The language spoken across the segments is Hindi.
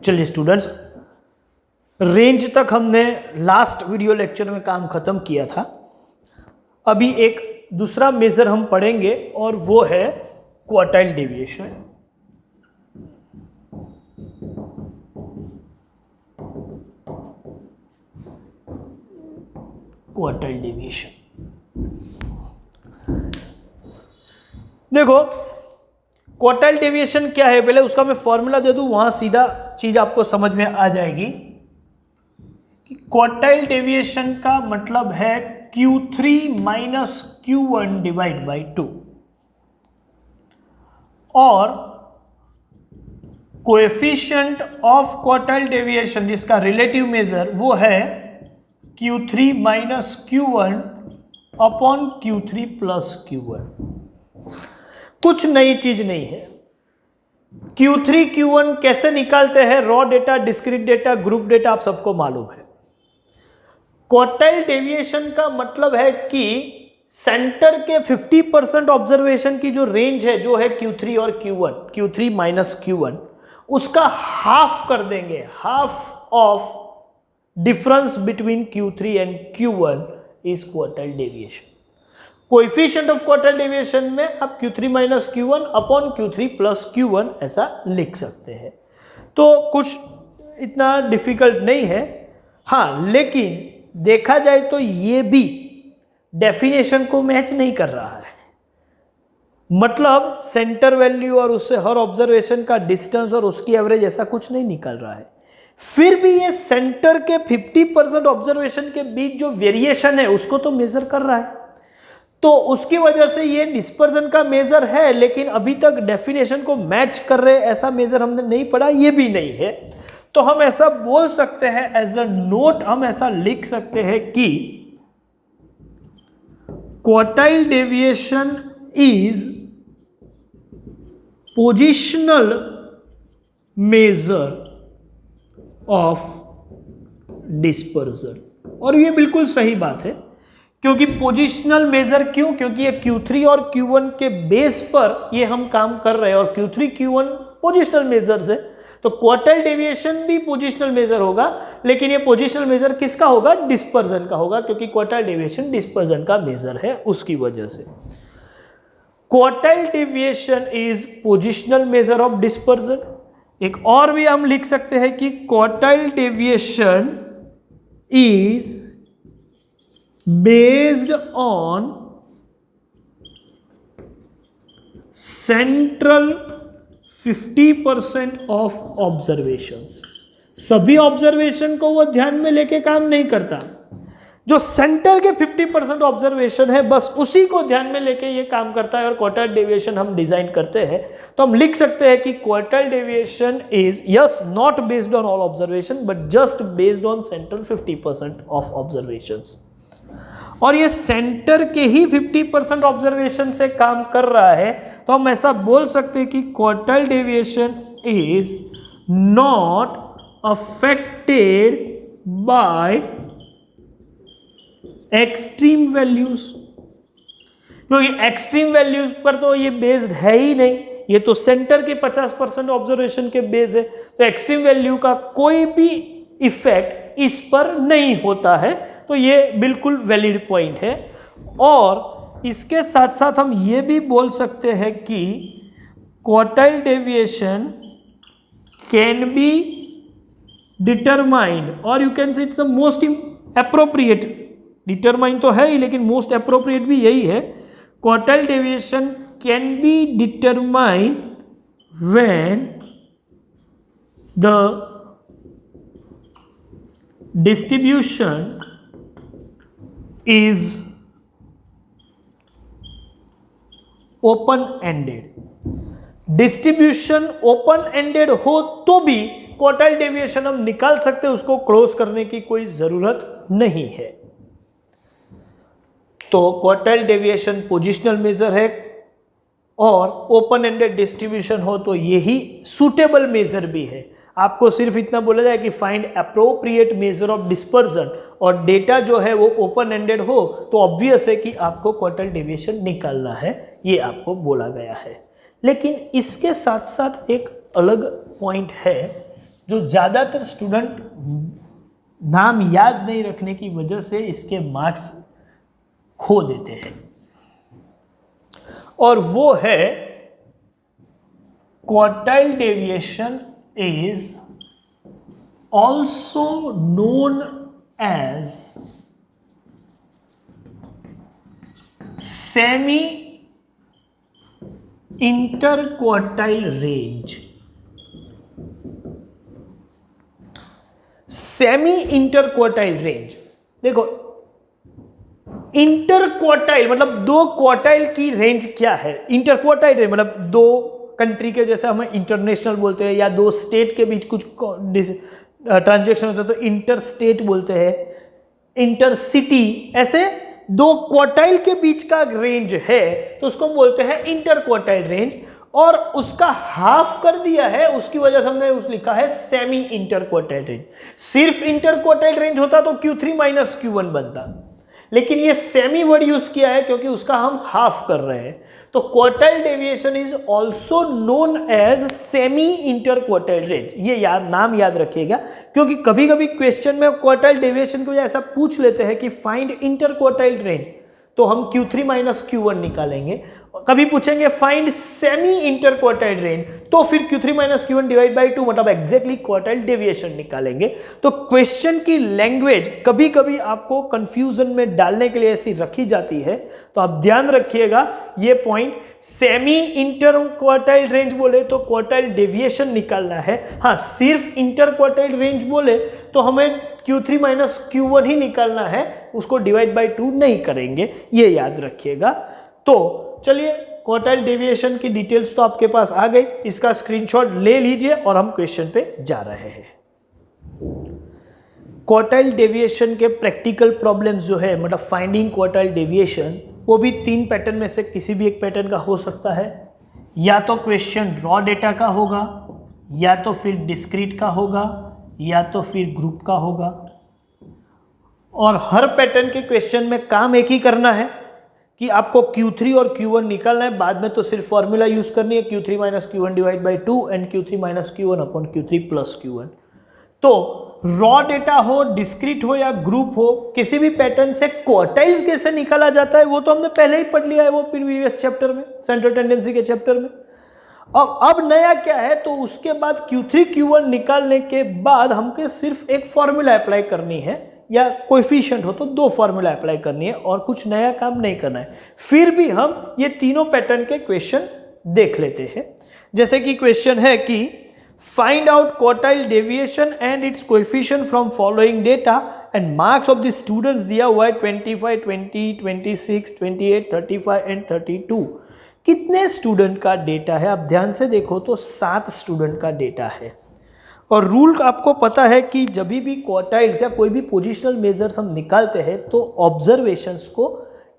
चलिए स्टूडेंट्स, रेंज तक हमने लास्ट वीडियो लेक्चर में काम खत्म किया था। अभी एक दूसरा मेजर हम पढ़ेंगे और वो है क्वार्टाइल डेविएशन। क्वार्टाइल डेविएशन देखो, क्वार्टाइल डेविएशन क्या है, पहले उसका मैं फॉर्मूला दे दूं, वहां सीधा चीज आपको समझ में आ जाएगी कि क्वार्टाइल डेविएशन का मतलब है Q3 minus Q1 divide by 2 और कोएफिशिएंट ऑफ क्वार्टाइल डेविएशन जिसका रिलेटिव मेजर वो है Q3 minus Q1 upon Q3 plus Q1। कुछ नई चीज नहीं है। Q3 Q1 कैसे निकालते हैं, raw data, discrete data, group data आप सबको मालूम है। क्वार्टाइल डेविएशन का मतलब है कि सेंटर के 50% ऑब्जर्वेशन की जो रेंज है जो है Q3 और Q1, Q3 माइनस Q1, उसका हाफ कर देंगे। Half of difference between Q3 and Q1 is quartile deviation. Coefficient of quartile deviation में आप Q3 minus Q1 upon Q3 plus Q1 ऐसा लिख सकते हैं। तो कुछ इतना डिफिकल्ट नहीं है। हाँ, लेकिन देखा जाए तो ये भी डेफिनेशन को मैच नहीं कर रहा है। मतलब सेंटर वैल्यू और उससे हर ऑब्जर्वेशन का डिस्टेंस और उसकी एवरेज ऐसा कुछ नहीं निकल रहा है। फिर भी ये सेंटर के 50% ऑब्जर्वेशन के बीच जो वेरिएशन है उसको तो मेजर कर रहा है। तो उसकी वजह से ये डिस्पर्जन का मेजर है, लेकिन अभी तक डेफिनेशन को मैच कर रहे ऐसा मेजर हमने नहीं पढ़ा, ये भी नहीं है। तो हम ऐसा बोल सकते हैं, एज अ नोट हम ऐसा लिख सकते हैं कि quartile deviation is positional measure of dispersion. और ये बिल्कुल सही बात है, क्योंकि पोजिशनल मेजर क्यों, क्योंकि ये Q3 और Q1 के बेस पर ये हम काम कर रहे हैं और Q3 Q1 पोजिशनल मेजर्स है। तो क्वार्टाइल डेविएशन भी पोजिशनल मेजर होगा, लेकिन ये पोजिशनल मेजर किसका होगा, डिस्पर्जन का होगा, क्योंकि क्वार्टाइल डेविएशन डिस्पर्जन का मेजर है, उसकी वजह से quartile deviation is positional measure of dispersion. एक और भी हम लिख सकते हैं कि quartile deviation is based on central 50% of observations. सभी ऑब्जर्वेशन को वो ध्यान में लेके काम नहीं करता, जो सेंटर के 50% ऑब्जर्वेशन है बस उसी को ध्यान में लेके ये काम करता है। और क्वार्टाइल डेविएशन हम डिजाइन करते हैं तो हम लिख सकते हैं कि quartile deviation is yes not based on all observation but just based on central 50% of observations. और ये सेंटर के ही 50% ऑब्जर्वेशन से काम कर रहा है, तो हम ऐसा बोल सकते हैं कि quartile deviation is not affected by extreme values, क्योंकि एक्सट्रीम वैल्यूज पर तो ये बेस्ड है ही नहीं, ये तो सेंटर के 50% ऑब्जर्वेशन के बेस है। तो एक्सट्रीम वैल्यू का कोई भी इफेक्ट इस पर नहीं होता है। तो ये बिल्कुल वैलिड पॉइंट है। और इसके साथ साथ हम ये भी बोल सकते हैं कि quartile deviation can be determined, और you can say it's the most appropriate, determine तो है ही लेकिन मोस्ट एप्रोप्रिएट भी यही है। Quartile deviation can be determined when the distribution is open ended। Distribution open ended हो तो भी क्वार्टाइल डेविएशन हम निकाल सकते हैं, उसको क्लोज करने की कोई जरूरत नहीं है। तो क्वार्टाइल डेविएशन पोजिशनल मेजर है और ओपन एंडेड डिस्ट्रीब्यूशन हो तो यही सूटेबल मेजर भी है। आपको सिर्फ इतना बोला जाए कि find appropriate measure of dispersion, और डेटा जो है वो ओपन एंडेड हो तो ऑब्वियस है कि आपको क्वार्टाइल डेविएशन निकालना है, ये आपको बोला गया है। लेकिन इसके साथ साथ एक अलग पॉइंट है जो ज़्यादातर स्टूडेंट नाम याद नहीं रखने की वजह से इसके मार्क्स खो देते हैं, और वो है quartile deviation is also known as semi interquartile range. Semi interquartile range, देखो इंटरक्वार्टाइल मतलब दो क्वार्टाइल की रेंज क्या है। इंटरक्वार्टाइल रेंज मतलब दो कंट्री के, जैसे हमें इंटरनेशनल बोलते हैं, या दो स्टेट के बीच कुछ ट्रांजैक्शन होता है तो इंटर स्टेट बोलते हैं, इंटर सिटी, ऐसे दो क्वार्टाइल के बीच का रेंज है तो उसको बोलते हैं इंटर क्वार्टाइल रेंज, और उसका हाफ कर दिया है, उसकी वजह से हमने उस लिखा है सेमी इंटर क्वार्टाइल रेंज। सिर्फ इंटर क्वार्टाइल रेंज होता तो Q3 माइनस Q1 बनता, लेकिन ये सेमी वर्ड यूज किया है क्योंकि उसका हम हाफ कर रहे हैं। तो quartile deviation is also known as semi inter quartile range, ये नाम याद रखिएगा, क्योंकि कभी कभी क्वेश्चन में क्वार्टाइल डेविएशन की वजह ऐसा पूछ लेते हैं कि फाइंड इंटर क्वार्टाइल रेंज, तो हम Q3 माइनस Q1 निकालेंगे। कभी पूछेंगे find semi inter quartile range, तो फिर Q3 minus Q1 divide by 2 मतलब एग्जैक्टली क्वार्टाइल डेविएशन निकालेंगे। तो क्वेश्चन की लैंग्वेज कभी कभी आपको कंफ्यूजन में डालने के लिए ऐसी रखी जाती है, तो आप ध्यान रखिएगा ये point. Semi inter quartile range बोले तो क्वार्टाइल डेविएशन निकालना है, हाँ सिर्फ इंटर क्वार्टाइल रेंज बोले तो हमें Q3 माइनस Q1 ही निकालना है, उसको डिवाइड बाई 2 नहीं करेंगे, ये याद रखिएगा। तो चलिए क्वार्टाइल डेविएशन की डिटेल्स तो आपके पास आ गई, इसका स्क्रीनशॉट ले लीजिए और हम क्वेश्चन पे जा रहे हैं। क्वार्टाइल डेविएशन के प्रैक्टिकल प्रॉब्लम्स जो है, मतलब फाइंडिंग क्वार्टाइल डेविएशन, वो भी 3 पैटर्न में से किसी भी एक पैटर्न का हो सकता है। या तो क्वेश्चन रॉ डेटा का होगा, या तो फिर डिस्क्रीट का होगा, या तो फिर ग्रुप का होगा। और हर पैटर्न के क्वेश्चन में काम एक ही करना है कि आपको Q3 और Q1 निकालना है, बाद में तो सिर्फ फॉर्मूला यूज करनी है Q3 minus Q1 divide by 2 and Q3 minus Q1 upon Q3 plus Q1। तो रॉ डेटा हो, डिस्क्रीट हो या ग्रुप हो, किसी भी पैटर्न से क्वार्टाइल्स कैसे निकाला जाता है वो तो हमने पहले ही पढ़ लिया है, वो प्रीवियस चैप्टर में, सेंट्रल टेंडेंसी के चैप्टर में। अब नया क्या है, तो उसके बाद Q3 Q1 निकालने के बाद हमको सिर्फ एक फॉर्मूला अप्लाई करनी है, या कोएफिशिएंट हो तो 2 फॉर्मूला अप्लाई करनी है, और कुछ नया काम नहीं करना है। फिर भी हम ये तीनों पैटर्न के क्वेश्चन देख लेते हैं। जैसे कि क्वेश्चन है कि find out quartile deviation and it's coefficient from following data and marks of the students दिया हुआ है 25, 20, 26, 28, 35 एंड 32। कितने स्टूडेंट का डेटा है, आप ध्यान से देखो तो 7 स्टूडेंट का डेटा है। और रूल आपको पता है कि जब भी क्वार्टाइल्स या कोई भी पोजिशनल मेजर्स हम निकालते हैं तो ऑब्जर्वेशंस को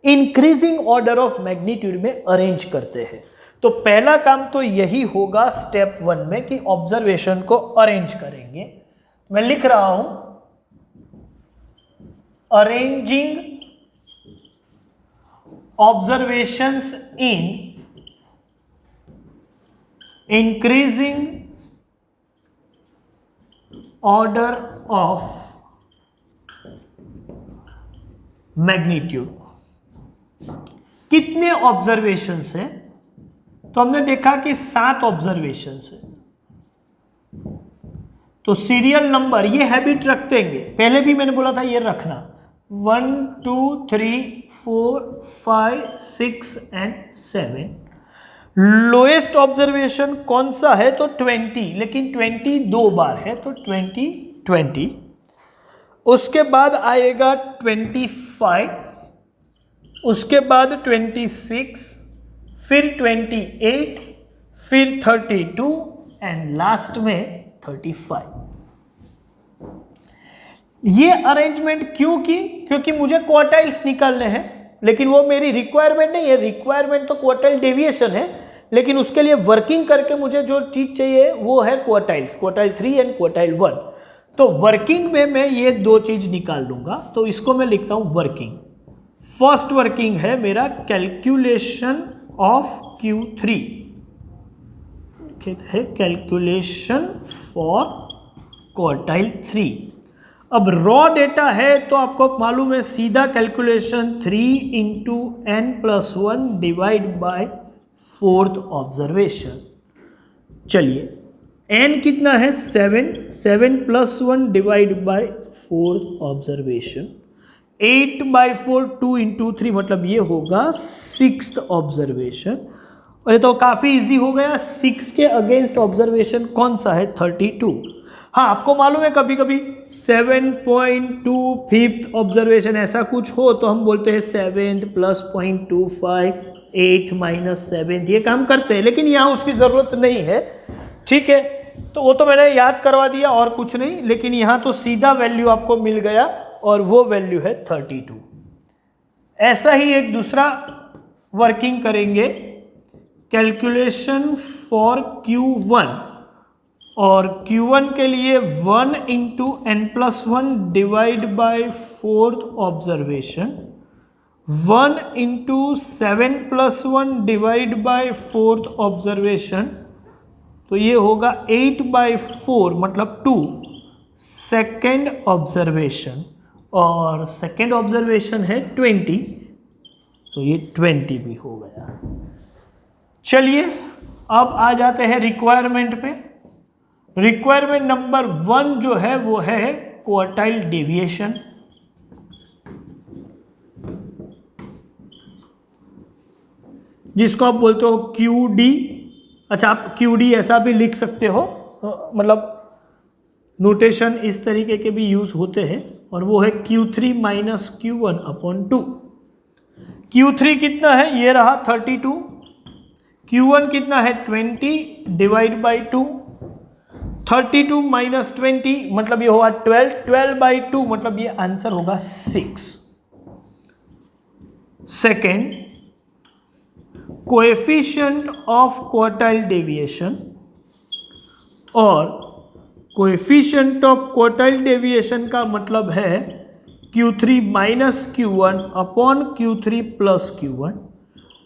इंक्रीजिंग ऑर्डर ऑफ मैग्नीट्यूड में अरेंज करते हैं। तो पहला काम तो यही होगा स्टेप 1 में कि ऑब्जर्वेशन को अरेंज करेंगे। मैं लिख रहा हूं arranging observations in increasing order of magnitude. कितने ऑब्जर्वेशंस हैं, तो हमने देखा कि 7 ऑब्जर्वेशंस है। तो सीरियल नंबर, ये हैबिट रख देंगे, पहले भी मैंने बोला था ये रखना, 1 2 3 4 5 6 एंड 7। लोएस्ट ऑब्जर्वेशन कौन सा है, तो 20, लेकिन 20 2 बार है तो 20। उसके बाद आएगा 25, उसके बाद 26, फिर 28, फिर 32 एंड लास्ट में 35। ये अरेंजमेंट क्यों की, क्योंकि मुझे क्वार्टाइल्स निकालने हैं, लेकिन वो मेरी रिक्वायरमेंट नहीं है। रिक्वायरमेंट तो क्वार्टाइल डेविएशन है, लेकिन उसके लिए वर्किंग करके मुझे जो चीज चाहिए वो है क्वार्टाइल्स, क्वार्टाइल 3 एंड क्वार्टाइल 1। तो वर्किंग में मैं ये 2 चीज निकाल लूंगा, तो इसको मैं लिखता हूं वर्किंग। फर्स्ट वर्किंग है मेरा कैलकुलेशन ऑफ Q3, है कैलकुलेशन फॉर क्वार्टाइल 3। अब रॉ डेटा है तो आपको मालूम है सीधा calculation 3 into n+1 divide by 4th observation. चलिए n कितना है 7, 7 + 1 divide by 4th observation, 8/4 2 into 3 मतलब ये होगा 6th ऑब्जर्वेशन। और ये तो काफ़ी इजी हो गया, 6 के अगेंस्ट ऑब्जर्वेशन कौन सा है 32। हाँ आपको मालूम है कभी कभी 7.2 5th ऑब्जर्वेशन ऐसा कुछ हो तो हम बोलते हैं 7th + 0.25 8th - 7th, ये काम करते हैं, लेकिन यहाँ उसकी ज़रूरत नहीं है। ठीक है, तो वो तो मैंने याद करवा दिया और कुछ नहीं, लेकिन यहाँ तो सीधा वैल्यू आपको मिल गया और वो वैल्यू है 32। ऐसा ही एक दूसरा वर्किंग करेंगे, कैलकुलेशन फॉर Q1, और Q1 के लिए 1 into n+1 divide by 4th observation, 1 into 7 + 1 divide by 4th observation, तो ये होगा 8/4 मतलब 2 सेकेंड ऑब्जर्वेशन, और सेकेंड ऑब्जर्वेशन है 20, तो ये 20 भी हो गया। चलिए अब आ जाते हैं रिक्वायरमेंट पे। रिक्वायरमेंट नंबर 1 जो है वो है क्वार्टाइल डेविएशन। जिसको आप बोलते हो QD। अच्छा, आप QD ऐसा भी लिख सकते हो, मतलब नोटेशन इस तरीके के भी यूज होते हैं, और वो है Q3 - Q1/2। Q3 कितना है, ये रहा 32, Q1 कितना है 20 डिवाइड बाई 2, 32 - 20 मतलब ये होगा 12, 12/2 मतलब ये आंसर होगा 6। Second, coefficient of quartile deviation, और कोएफिशिएंट ऑफ क्वार्टाइल डेविएशन का मतलब है Q3 - Q1/Q3 + Q1,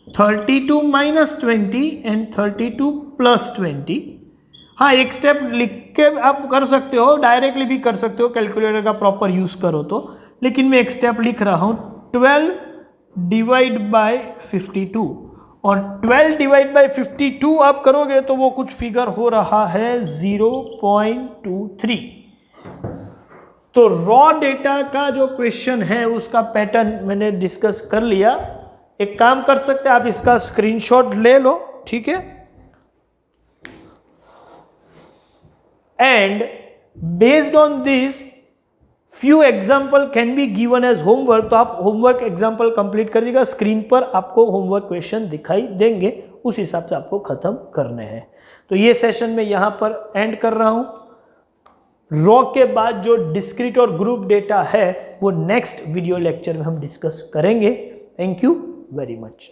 32 - 20 एंड 32 + 20। हाँ, एक स्टेप लिख के आप कर सकते हो, डायरेक्टली भी कर सकते हो, कैलकुलेटर का प्रॉपर यूज करो तो, लेकिन मैं एक स्टेप लिख रहा हूं 12 डिवाइड बाय 52, और 12 डिवाइड बाय 52 आप करोगे तो वो कुछ फिगर हो रहा है 0.23। तो रॉ डेटा का जो क्वेश्चन है उसका पैटर्न मैंने डिस्कस कर लिया। एक काम कर सकते हैं, आप इसका स्क्रीनशॉट ले लो, ठीक है, and based on this few example can be given as homework. तो आप होमवर्क एग्जाम्पल कंप्लीट कर दीजिएगा, स्क्रीन पर आपको होमवर्क क्वेश्चन दिखाई देंगे, उस हिसाब से आपको खत्म करने हैं। तो ये सेशन में यहां पर एंड कर रहा हूं। रॉ के बाद जो डिस्क्रीट और ग्रुप डेटा है वो नेक्स्ट वीडियो लेक्चर में हम डिस्कस करेंगे। Thank you very much.